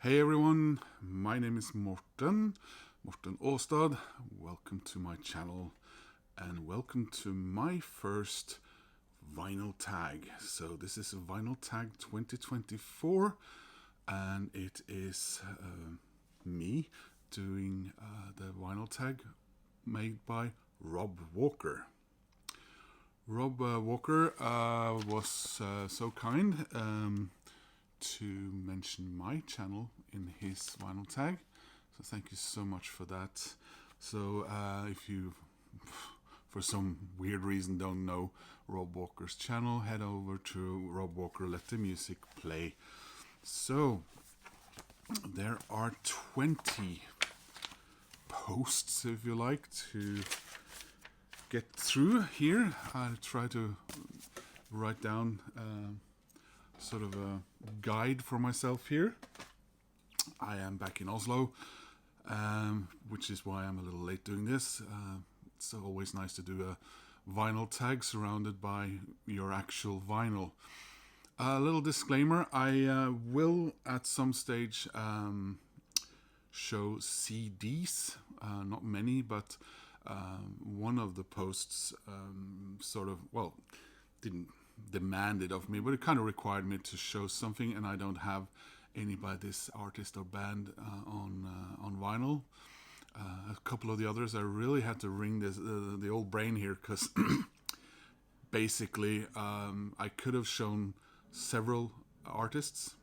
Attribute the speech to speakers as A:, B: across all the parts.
A: Hey everyone, my name is Morten Åstad. Welcome to my channel and welcome to my first vinyl tag. So this is a vinyl tag 2024 and it is me doing the vinyl tag made by Rob Walker. Rob Walker was so kind to mention my channel in his vinyl tag, so thank you so much for that. So if you for some weird reason don't know Rob Walker's channel, head over to Rob Walker, let the music play. So there are 20 posts, if you like, to get through here. I'll try to write down sort of a guide for myself here. I am back in Oslo, which is why I'm a little late doing this. It's always nice to do a vinyl tag surrounded by your actual vinyl. A little disclaimer, I will at some stage show CDs, not many, but one of the posts sort of, well, didn't demand it of me, but it kind of required me to show something, and I don't have any by this artist or band on vinyl. A couple of the others, I really had to wring the old brain here, because basically I could have shown several artists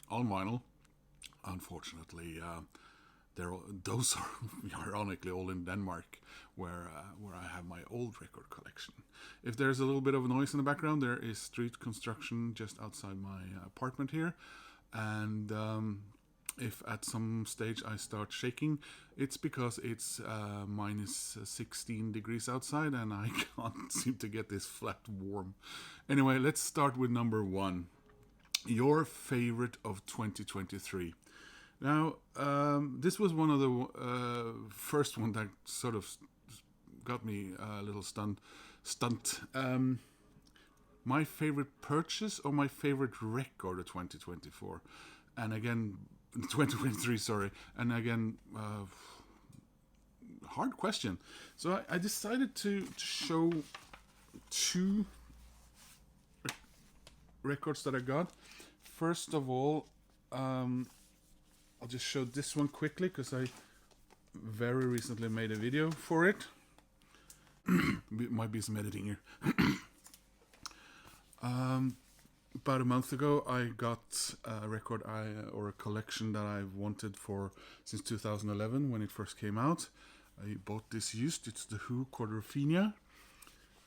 A: on vinyl. Unfortunately, those are ironically all in Denmark, where I have my old record collection. If there's a little bit of noise in the background, there is street construction just outside my apartment here, and if at some stage I start shaking, it's because it's minus 16 degrees outside and I can't seem to get this flat warm. Anyway, let's start with number 1. Your favorite of 2023. Now, this was one of the first one that sort of got me a little stunt. My favorite purchase or my favorite record of 2024, and again 2023. Sorry, and again, hard question. So I decided to show 2 records that I got. First of all, I'll just show this one quickly because I very recently made a video for it. Might be some editing here. About a month ago, I got a record or a collection that I've wanted for since 2011 when it first came out. I bought this used. It's the Who Quadrophenia,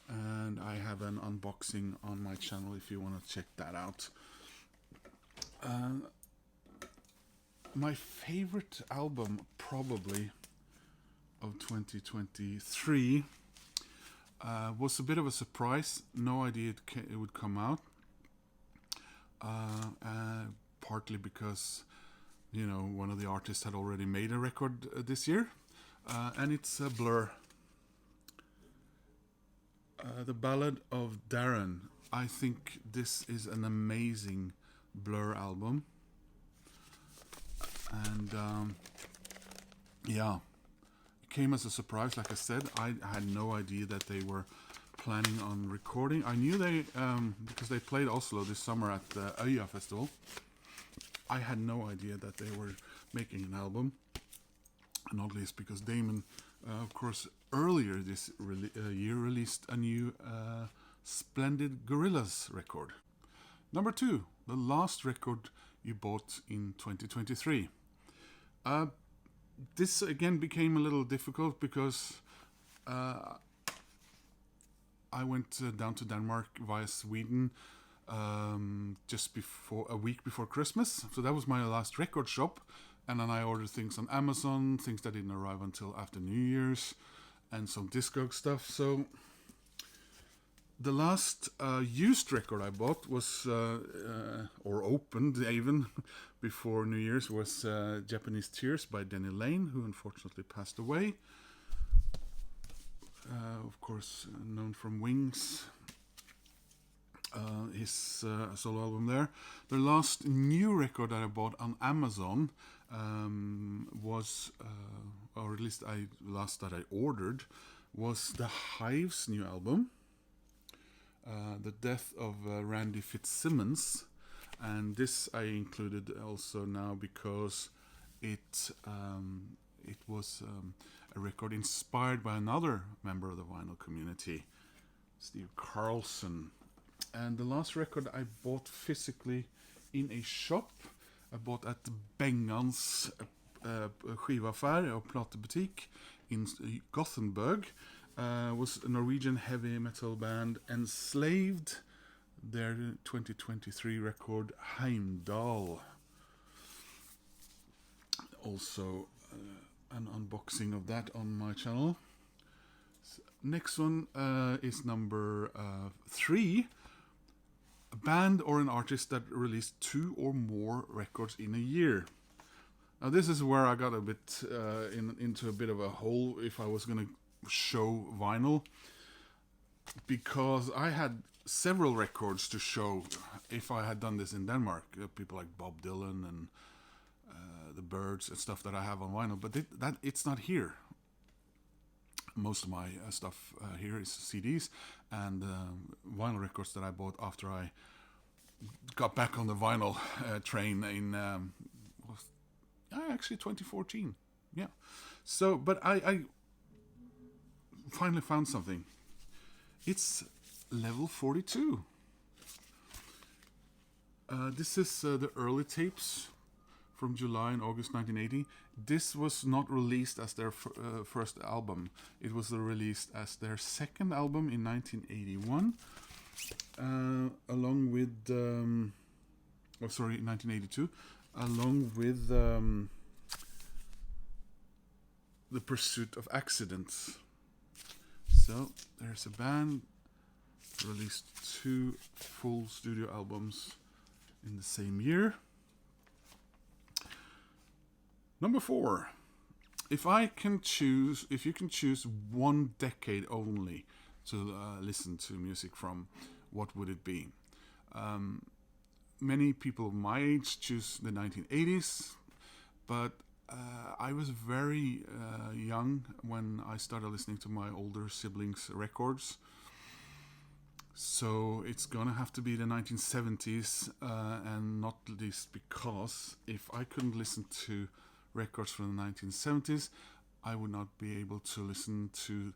A: and I have an unboxing on my channel if you want to check that out. My favorite album, probably, of 2023 was a bit of a surprise. No idea it would come out. Partly because, you know, one of the artists had already made a record this year. And it's Blur. The Ballad of Darren. I think this is an amazing Blur album. And yeah, it came as a surprise. Like I said, I had no idea that they were planning on recording. I knew they, because they played Oslo this summer at the Øya Festival. I had no idea that they were making an album, not least because Damon, of course, earlier this year released a new splendid Gorillaz record. Number 2, the last record you bought in 2023. This again became a little difficult because I went down to Denmark via Sweden just before a week before Christmas. So that was my last record shop, and then I ordered things on Amazon, things that didn't arrive until after New Year's, and some Discog stuff. So the last used record I bought was, or opened even, before New Year's was Japanese Tears by Denny Lane, who unfortunately passed away. Of course, known from Wings. his solo album there. The last new record that I bought on Amazon was, or at least last that I ordered, was the Hive's new album, The Death of Randy Fitzsimmons. And this I included also now because it was a record inspired by another member of the vinyl community, Steve Carlson. And the last record I bought physically in a shop, I bought at Bengans skivaffär or platebutik in Gothenburg, was a Norwegian heavy metal band Enslaved, their 2023 record Heimdall. Also an unboxing of that on my channel. Next one is number 3. A band or an artist that released 2 or more records in a year. Now this is where I got a bit into a bit of a hole if I was going to show vinyl, because I had several records to show if I had done this in Denmark. People like Bob Dylan and the Birds and stuff that I have on vinyl, but it's not here. Most of my stuff here is CDs and vinyl records that I bought after I got back on the vinyl train in actually 2014. Yeah. So, but I finally found something. It's Level 42. This is the early tapes from July and August 1980. This was not released as their first album. It was released as their second album in 1981, along with 1982, along with The Pursuit of Accidents. So there's a band released 2 full studio albums in the same year. Number 4. If you can choose one decade only to listen to music from, what would it be? Many people of my age choose the 1980s, but I was very young when I started listening to my older siblings' records. So it's gonna have to be the 1970s, and not least because if I couldn't listen to records from the 1970s, I would not be able to listen to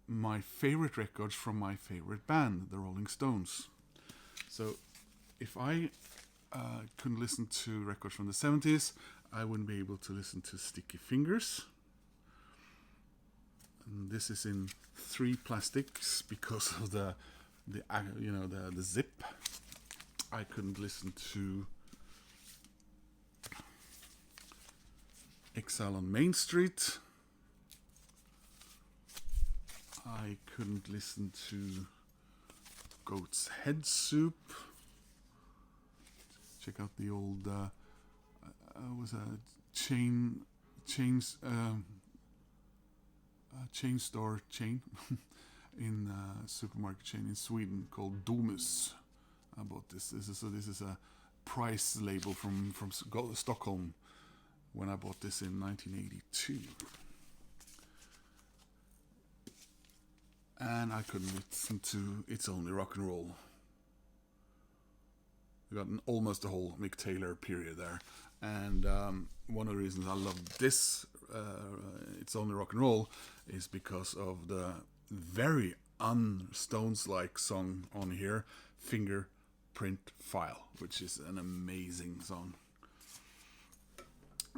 A: my favorite records from my favorite band, the Rolling Stones. So if I couldn't listen to records from the 70s, I wouldn't be able to listen to Sticky Fingers. And this is in 3 plastics because of the zip. I couldn't listen to Exile on Main Street. I couldn't listen to Goat's Head Soup. Check out the old was a chain store chain in supermarket chain in Sweden called Domus. I bought this. This is a price label from Stockholm when I bought this in 1982. And I couldn't listen to It's Only Rock and Roll. We got almost the whole Mick Taylor period there. And one of the reasons I love this It's Only Rock and Roll is because of the very un-Stones-like song on here, Fingerprint File, which is an amazing song.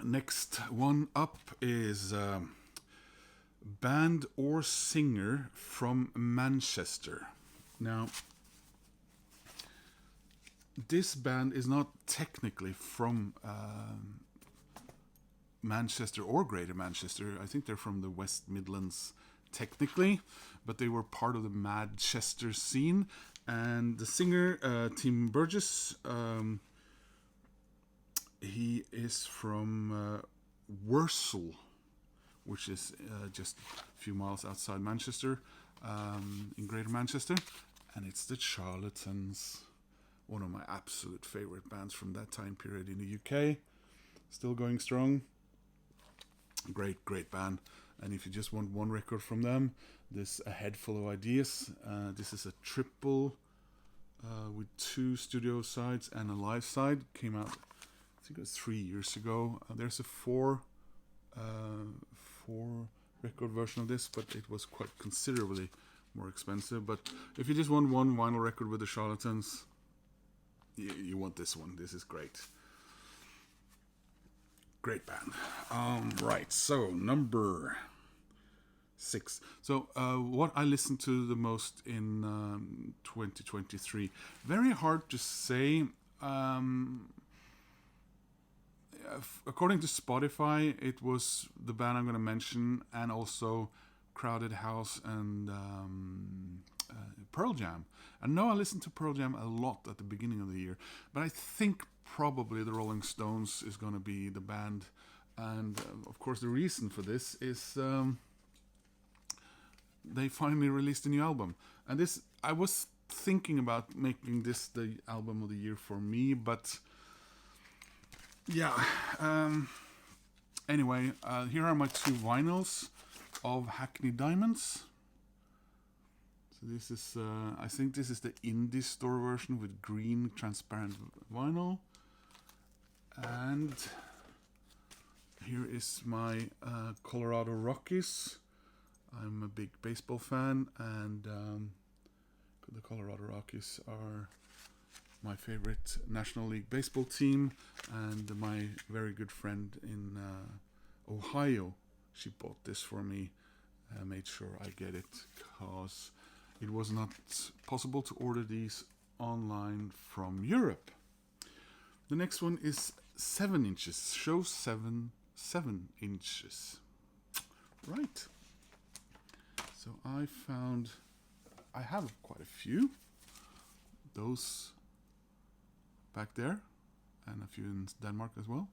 A: Next one up is band or singer from Manchester. Now, this band is not technically from Manchester or Greater Manchester. I think they're from the West Midlands technically, but they were part of the Manchester scene. And the singer, Tim Burgess, he is from Worcel, which is just a few miles outside Manchester, in Greater Manchester. and it's the Charlatans, one of my absolute favorite bands from that time period in the UK. Still going strong. Great band. And if you just want one record from them, there's A Head Full of Ideas. This is a triple with 2 studio sides and a live side. Came out, I think it was 3 years ago. There's a 4 record version of this, but it was quite considerably more expensive. But if you just want one vinyl record with the Charlatans, you want this one. This is great. Great band. Right, so number 6. So what I listened to the most in 2023. Very hard to say. According to Spotify, it was the band I'm going to mention, and also Crowded House and Pearl Jam. I know I listened to Pearl Jam a lot at the beginning of the year, but I think probably the Rolling Stones is going to be the band. And of course, the reason for this is they finally released a new album. And this, I was thinking about making this the album of the year for me, but yeah. Anyway, here are my 2 vinyls of Hackney Diamonds. So this is, I think this is the indie store version with green transparent vinyl. And here is my Colorado Rockies. I'm a big baseball fan, and the Colorado Rockies are my favorite National League baseball team, and my very good friend in Ohio, she bought this for me, made sure I get it, because it was not possible to order these online from Europe. The next one is 7 inches, shows 7 inches. Right. So I have quite a few. Those back there, and a few in Denmark as well,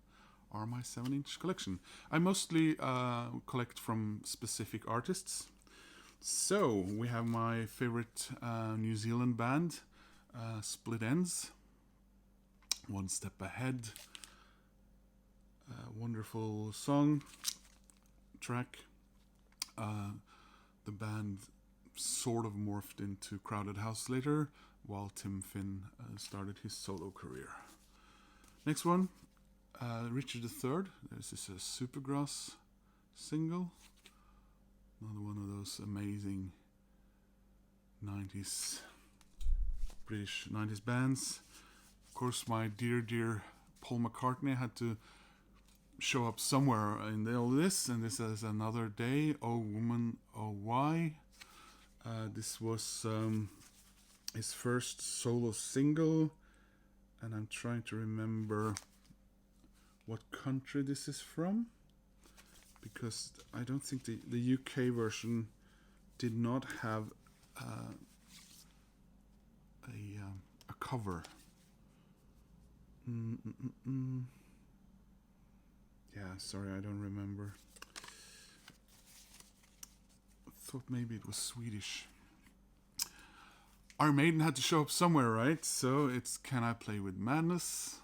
A: are my 7-inch collection. I mostly collect from specific artists. So we have my favorite New Zealand band, Split Enz. One Step Ahead. Wonderful song, track. The band sort of morphed into Crowded House later, while Tim Finn started his solo career. Next one, Richard III. This is a Supergrass single. Another one of those amazing 90s, British 90s bands. Of course, my dear Paul McCartney had to show up somewhere in all this, and this is Another Day, Oh Woman, Oh Why. This was his first solo single, and I'm trying to remember what country this is from, because I don't think the UK version did not have a cover. Yeah, sorry, I don't remember. I thought maybe it was Swedish. Iron Maiden had to show up somewhere, right? So it's Can I Play With Madness?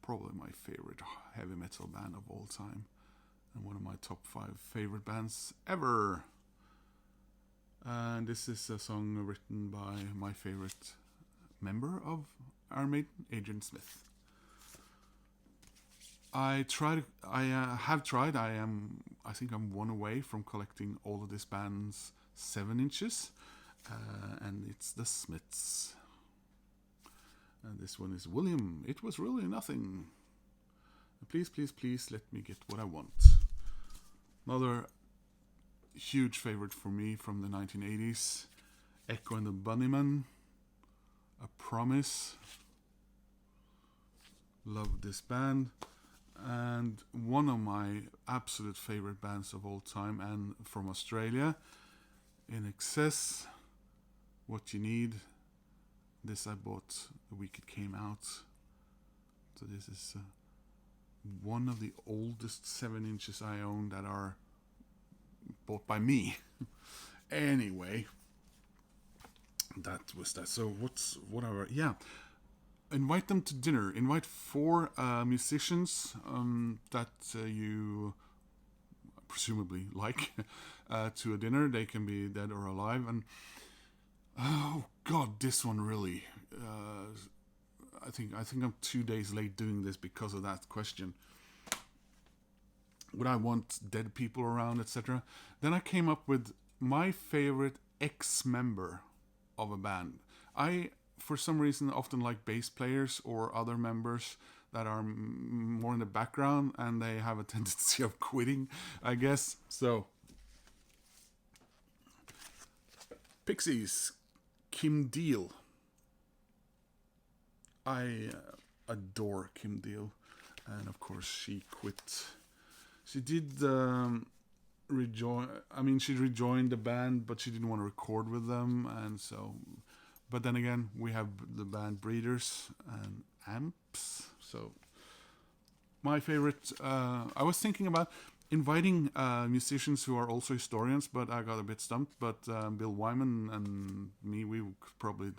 A: Probably my favorite heavy metal band of all time, and one of my top 5 favorite bands ever. And this is a song written by my favorite member of Iron Maiden, Adrian Smith. I think I'm one away from collecting all of this band's 7 inches, and it's the Smiths. And this one is William. It was really nothing. Please, please, please let me get what I want. Another huge favorite for me from the 1980s, Echo and the Bunnymen, A Promise. Love this band. And one of my absolute favorite bands of all time, and from Australia, INXS, What You Need. This I bought the week it came out. So this is one of the oldest 7 inches I own that are bought by me. Anyway, that was that. So whatever? Yeah, invite them to dinner. Invite four musicians that you presumably like to a dinner. They can be dead or alive. And oh god, this one really. I think I'm 2 days late doing this because of that question. Would I want dead people around, etc.? Then I came up with my favorite ex-member of a band. I, for some reason, often like bass players or other members that are more in the background and they have a tendency of quitting, I guess. So, Pixies, Kim Deal. I adore Kim Deal, and of course she quit. She did rejoin. I mean, she rejoined the band, but she didn't want to record with them, and so. But then again, we have the band Breeders and Amps. So my favorite. I was thinking about inviting musicians who are also historians, but I got a bit stumped. But Bill Wyman and me, we could probably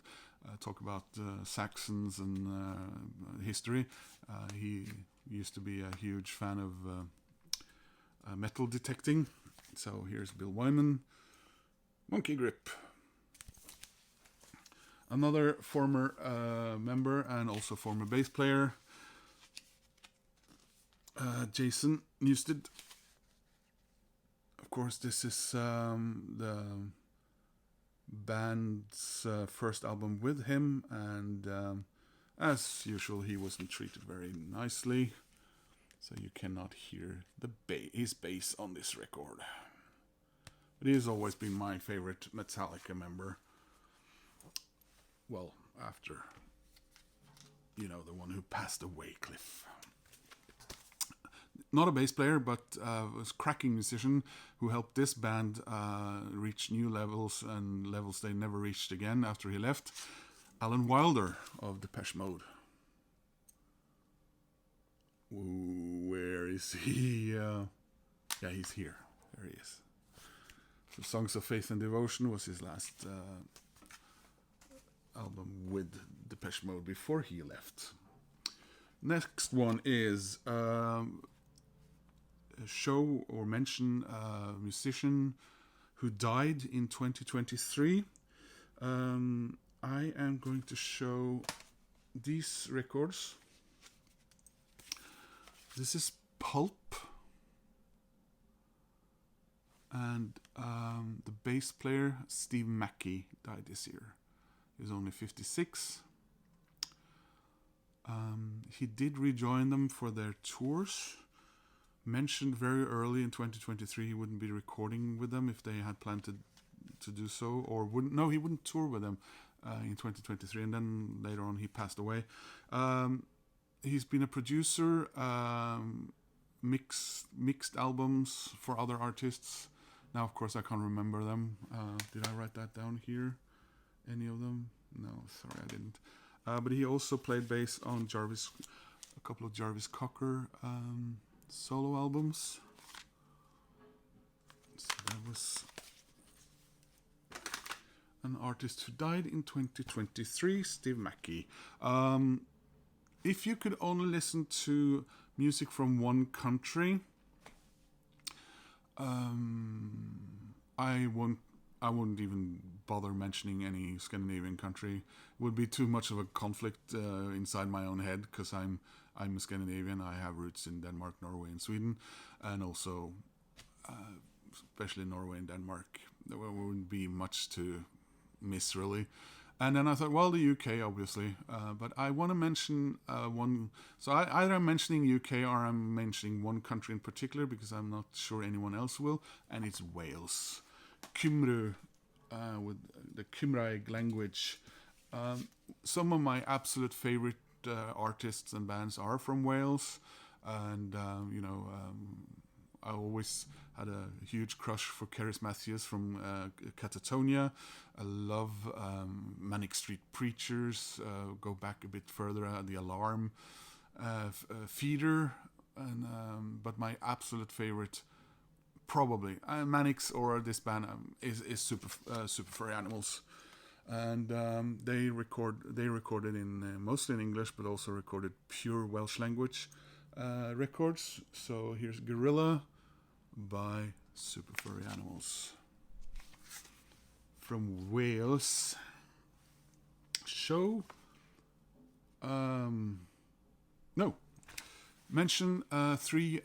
A: talk about Saxons and history. He used to be a huge fan of metal detecting. So here's Bill Wyman. Monkey Grip. Another former member and also former bass player. Jason Newsted. Of course, this is the band's first album with him, and as usual, he wasn't treated very nicely, so you cannot hear his bass on this record. But he has always been my favorite Metallica member. Well, after, the one who passed away, Cliff. Not a bass player, but was a cracking musician who helped this band reach new levels and levels they never reached again after he left. Alan Wilder of Depeche Mode. Ooh, where is he? Yeah, he's here. There he is. So Songs of Faith and Devotion was his last album with Depeche Mode before he left. Next one is show or mention a musician who died in 2023. I am going to show these records. This is Pulp, and the bass player Steve Mackey died this year. He was only 56. He did rejoin them for their tours. Mentioned very early in 2023 he wouldn't be recording with them if they had planned to do so, or he wouldn't tour with them in 2023, and then later on he passed away. He's been a producer, mixed albums for other artists. Now, of course, I can't remember them. Did I write that down here? Any of them? No, sorry, I didn't. But he also played bass on a couple of Jarvis Cocker solo albums. So that was an artist who died in 2023, Steve Mackey. If you could only listen to music from one country, I wouldn't even bother mentioning any Scandinavian country. It would be too much of a conflict inside my own head, because I'm a Scandinavian. I have roots in Denmark, Norway, and Sweden, and also especially Norway and Denmark. There wouldn't be much to miss, really. And then I thought, well, the UK, obviously, but I want to mention one. So either I'm mentioning UK or I'm mentioning one country in particular, because I'm not sure anyone else will, and it's Wales. Cymru, with the Cymraeg language. Some of my absolute favorite artists and bands are from Wales, and I always had a huge crush for Cerys Matthews from Catatonia. I love Manic Street Preachers. Go back a bit further, The Alarm, Feeder, and but my absolute favorite, probably Manics or this band, is Super Furry Animals. and they recorded in mostly in English, but also recorded pure Welsh language records. So here's Gorilla by Super Furry Animals from Wales. Mention 3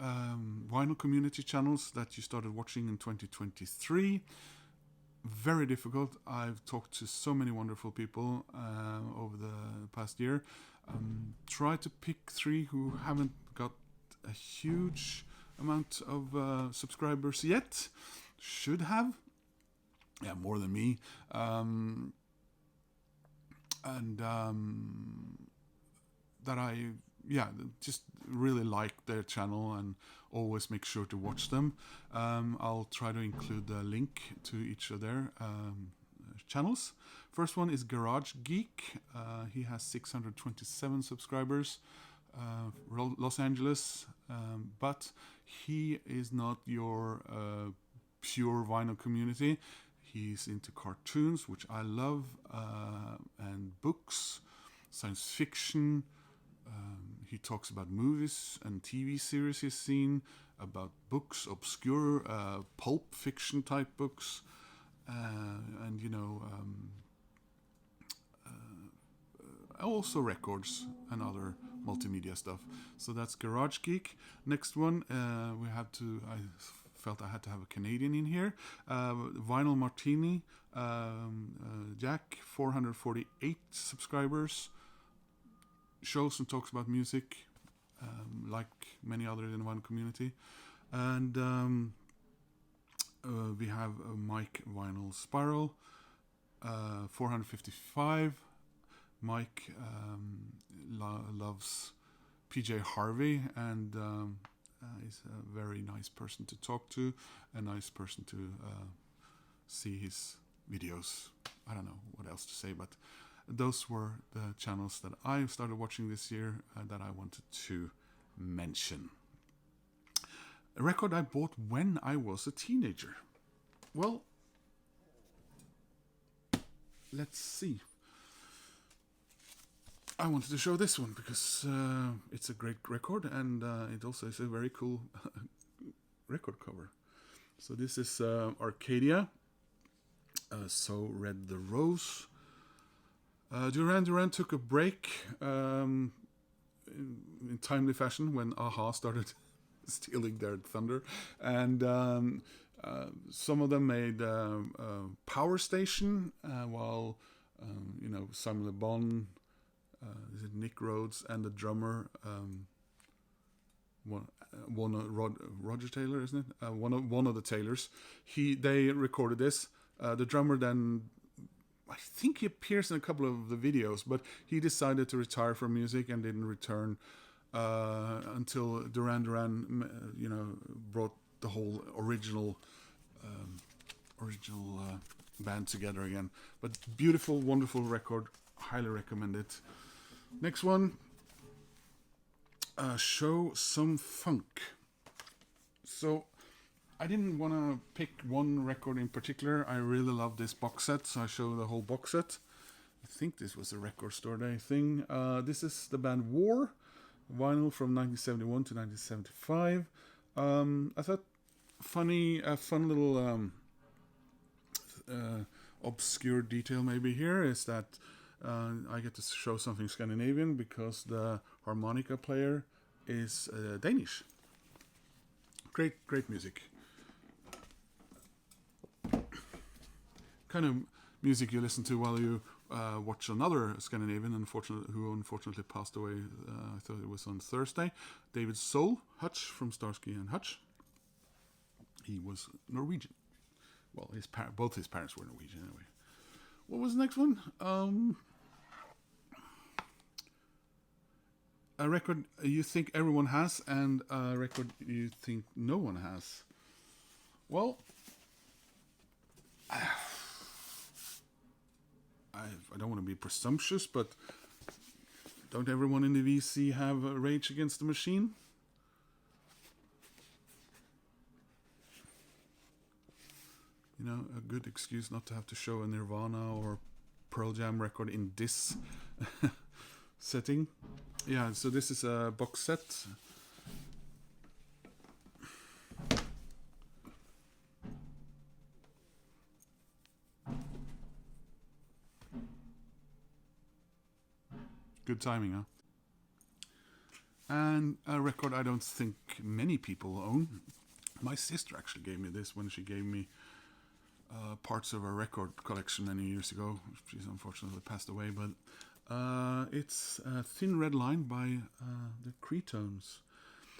A: vinyl community channels that you started watching in 2023. Very difficult. I've talked to so many wonderful people over the past year. Try to pick 3 who haven't got a huge amount of subscribers yet. Should have. Yeah, more than me. That I just really like their channel and always make sure to watch them. I'll try to include the link to each of their channels. First one is Garage Geek. He has 627 subscribers. Los Angeles, but he is not your pure vinyl community. He's into cartoons, which I love, and books, science fiction. He talks about movies and TV series he's seen, about books, obscure pulp fiction type books, and also records and other multimedia stuff. So that's Garage Geek. Next one, I felt I had to have a Canadian in here. Vinyl Martini, Jack, 448 subscribers. Shows and talks about music, like many others in the vinyl community. And we have Mike Vinyl Spiral, 455. Mike loves PJ Harvey, and he's a very nice person to talk to, a nice person to see his videos. I don't know what else to say, but those were the channels that I started watching this year that I wanted to mention. A record I bought when I was a teenager. Well, let's see. I wanted to show this one because it's a great record, and it also is a very cool record cover. So this is Arcadia, So Red the Rose. Duran Duran took a break in timely fashion when Aha started stealing their thunder, and some of them made Power Station, while Simon Le Bon, Nick Rhodes, and the drummer Roger Taylor, isn't it? One of the Taylors. They recorded this. The drummer then, I think he appears in a couple of the videos, but he decided to retire from music and didn't return until Duran Duran, brought the whole original band together again. But beautiful, wonderful record. Highly recommend it. Next one, Show Some Funk. So I didn't want to pick one record in particular. I really love this box set, so I show the whole box set. I think this was a Record Store Day thing. This is the band War, vinyl from 1971 to 1975. I thought a fun little obscure detail maybe here is that I get to show something Scandinavian because the harmonica player is Danish. Great music. Kind of music you listen to while you watch another Scandinavian who unfortunately passed away. I thought it was on Thursday. David Soul Hutch from Starsky and Hutch. He was Norwegian. Well, both his parents were Norwegian anyway. What was the next one? A record you think everyone has, and a record you think no one has. Well, I don't want to be presumptuous, but don't everyone in the VC have a Rage Against the Machine? A good excuse not to have to show a Nirvana or Pearl Jam record in this setting. Yeah, so this is a box set. Good timing, huh? And a record I don't think many people own. My sister actually gave me this when she gave me parts of her record collection many years ago. She's unfortunately passed away, but it's Thin Red Line by the Cretones.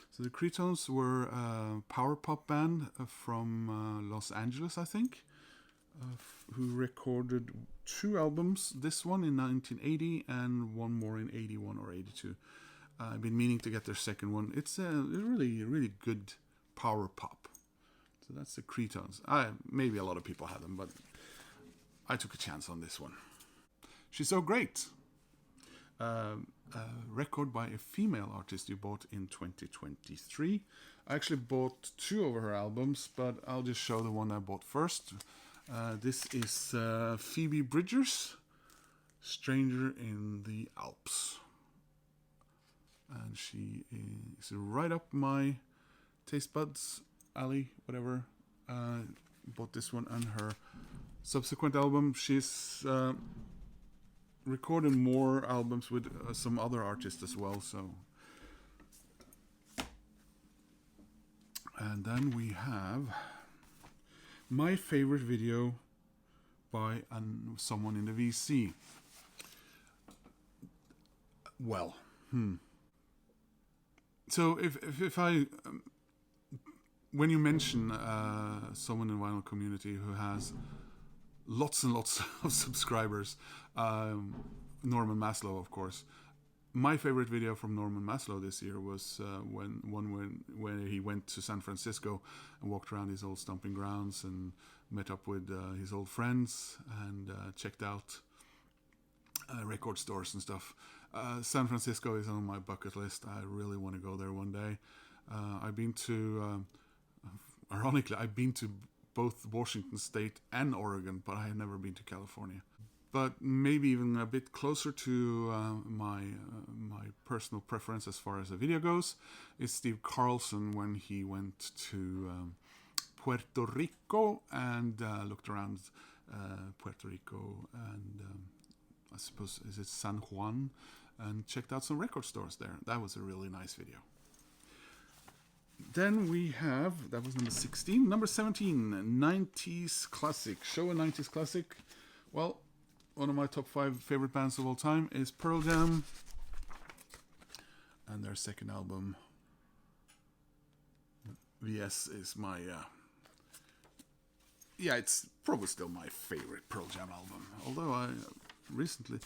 A: So the Cretones were a power pop band from Los Angeles, I think, who recorded 2 albums. This one in 1980 and one more in 81 or 82. I've been meaning to get their second one. It's a really, really good power pop. So that's the Cretones. Maybe a lot of people have them, but I took a chance on this one. She's So Great. A record by a female artist you bought in 2023. I actually bought 2 of her albums, but I'll just show the one I bought first. This is Phoebe Bridgers, Stranger in the Alps. And she is right up my taste buds alley, whatever. Bought this one and her subsequent album. She's recorded more albums with some other artists as well. So, and then we have my favorite video by someone in the VC. Well, So if I, when you mention someone in the vinyl community who has lots and lots of subscribers, Norman Maslow, of course. My favorite video from Norman Maslow this year was when he went to San Francisco and walked around his old stomping grounds and met up with his old friends and checked out record stores and stuff. San Francisco is on my bucket list. I really want to go there one day. I've been to, ironically, I've been to both Washington State and Oregon, but I have never been to California. But maybe even a bit closer to my personal preference as far as the video goes is Steve Carlson when he went to Puerto Rico and looked around Puerto Rico and I suppose is it San Juan, and checked out some record stores there. That was a really nice video. Then we have, that was number 16. Number 17, 90s classic. Show a 90s classic. Well, one of my top 5 favorite bands of all time is Pearl Jam. And their second album, VS, is my... it's probably still my favorite Pearl Jam album. Although I recently,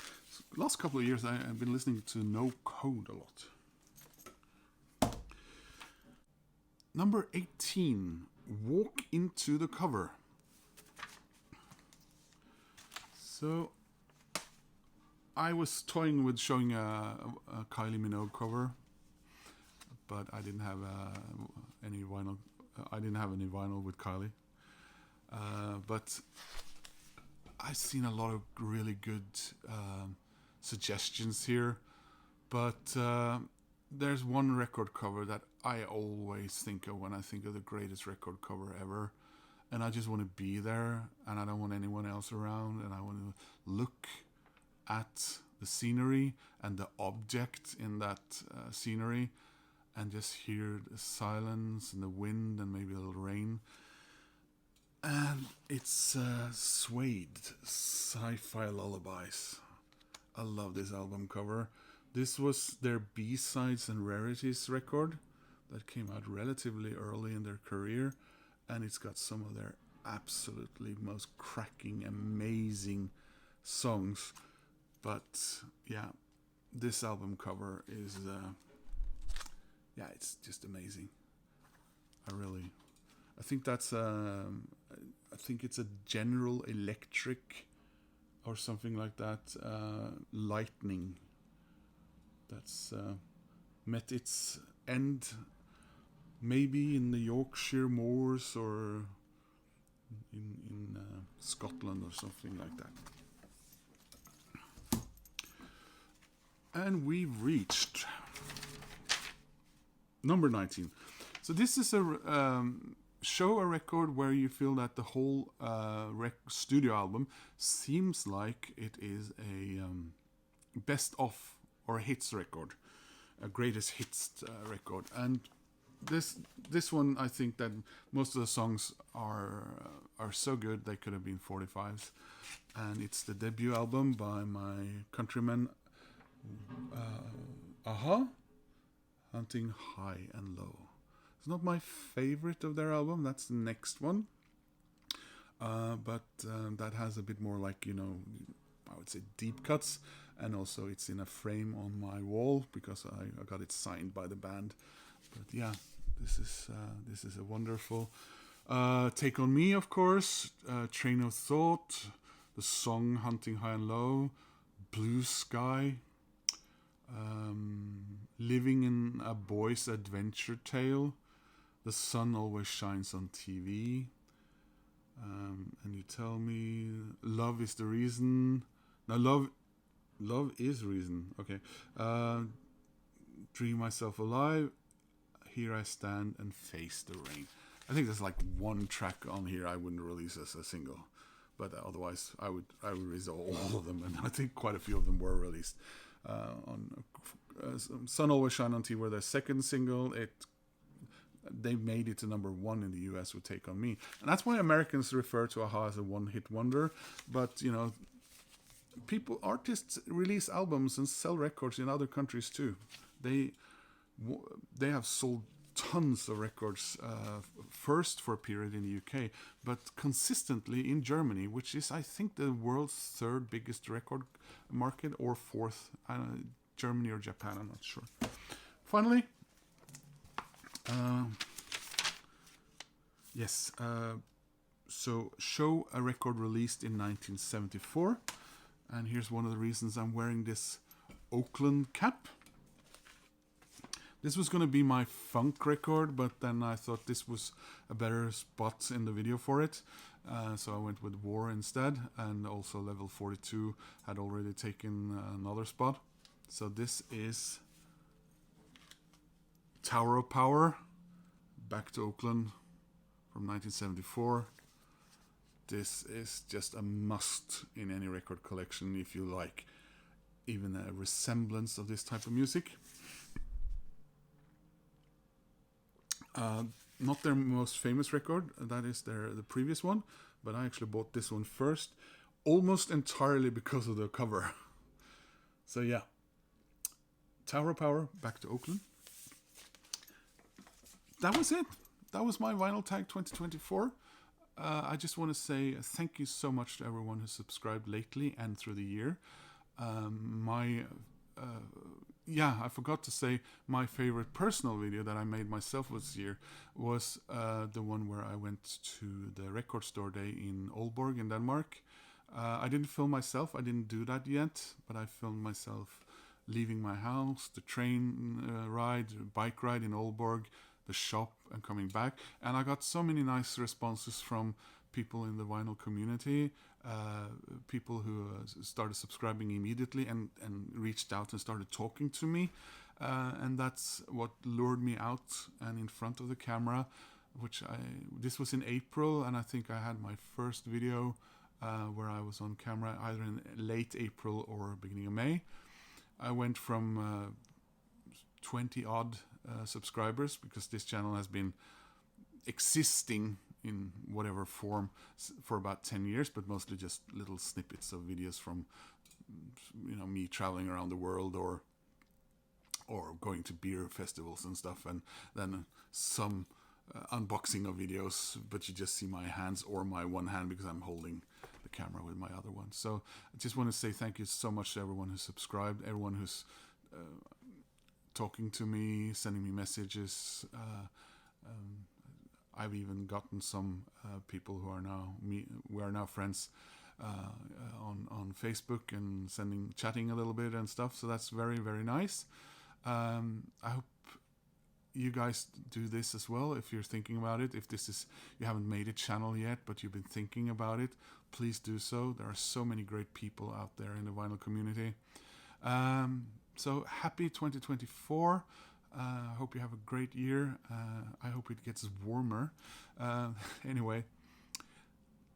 A: last couple of years, I've been listening to No Code a lot. Number 18, Walk Into the Cover. So, I was toying with showing a Kylie Minogue cover, but I didn't have any vinyl. I didn't have any vinyl with Kylie. But I've seen a lot of really good suggestions here. But there's one record cover that I always think of when I think of the greatest record cover ever. And I just want to be there, and I don't want anyone else around, and I want to look at the scenery and the object in that scenery and just hear the silence and the wind and maybe a little rain. And it's Suede, Sci-Fi Lullabies. I love this album cover. This was their B-Sides and Rarities record that came out relatively early in their career, and it's got some of their absolutely most cracking, amazing songs. But yeah, this album cover is it's just amazing. I think that's I think it's a General Electric or something like that, Lightning, that's met its end maybe in the Yorkshire Moors or in Scotland or something like that. And we've reached number 19. So this is a show a record where you feel that the whole studio album seems like it is a best of or a hits record, a greatest hits record. And this one, I think that most of the songs are so good they could have been 45s. And it's the debut album by my countrymen, Aha, Hunting High and Low. It's not my favorite of their album. That's the next one. But that has a bit more like, I would say deep cuts. And also it's in a frame on my wall because I got it signed by the band. But yeah, this is a wonderful take on me, of course. Train of Thought, the song Hunting High and Low, Blue Sky, Living in a Boy's Adventure Tale, The Sun Always Shines on TV, and You Tell Me, Love is the Reason. Now, Love is Reason. Okay. Dream Myself Alive, Here I Stand, and Face the Rain. I think there's like one track on here I wouldn't release as a single, but otherwise I would release all of them, and I think quite a few of them were released. On Sun Always Shine on TV were their second single. They made it to number 1 in the US with Take on Me, and that's why Americans refer to Aha as a one-hit wonder. But artists release albums and sell records in other countries too. They have sold tons of records first for a period in the UK, but consistently in Germany, which is, I think, the world's third biggest record market, or fourth. Germany or Japan, I'm not sure. Finally, so show a record released in 1974, and here's one of the reasons I'm wearing this Oakland cap. This was going to be my funk record, but then I thought this was a better spot in the video for it. So I went with War instead, and also Level 42 had already taken another spot. So this is Tower of Power, Back to Oakland from 1974. This is just a must in any record collection if you like even a resemblance of this type of music. Not their most famous record, that is the previous one, but I actually bought this one first, almost entirely because of the cover. So yeah, Tower of Power, Back to Oakland. That was it. That was my Vinyl Tag 2024. I just want to say thank you so much to everyone who subscribed lately and through the year. I forgot to say my favorite personal video that I made myself this year was the one where I went to the record store day in Aalborg in Denmark. I didn't film myself, I didn't do that yet, but I filmed myself leaving my house, the train bike ride in Aalborg, the shop, and coming back. And I got so many nice responses from people in the vinyl community, people who started subscribing immediately and reached out and started talking to me, and that's what lured me out and in front of the camera, this was in April, and I think I had my first video where I was on camera either in late April or beginning of May. I went from 20 odd subscribers, because this channel has been existing in whatever form for about 10 years, but mostly just little snippets of videos from me traveling around the world or going to beer festivals and stuff, and then some unboxing of videos, but you just see my hands or my one hand because I'm holding the camera with my other one. So I just want to say thank you so much to everyone who subscribed, everyone who's talking to me, sending me messages. I've even gotten some people who we are now friends on Facebook and chatting a little bit and stuff. So that's very, very nice. I hope you guys do this as well. If you're thinking about it, if you haven't made a channel yet, but you've been thinking about it, please do so. There are so many great people out there in the vinyl community. So happy 2024. I hope you have a great year. I hope it gets warmer. Anyway,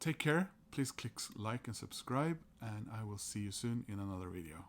A: take care. Please click like and subscribe, and I will see you soon in another video.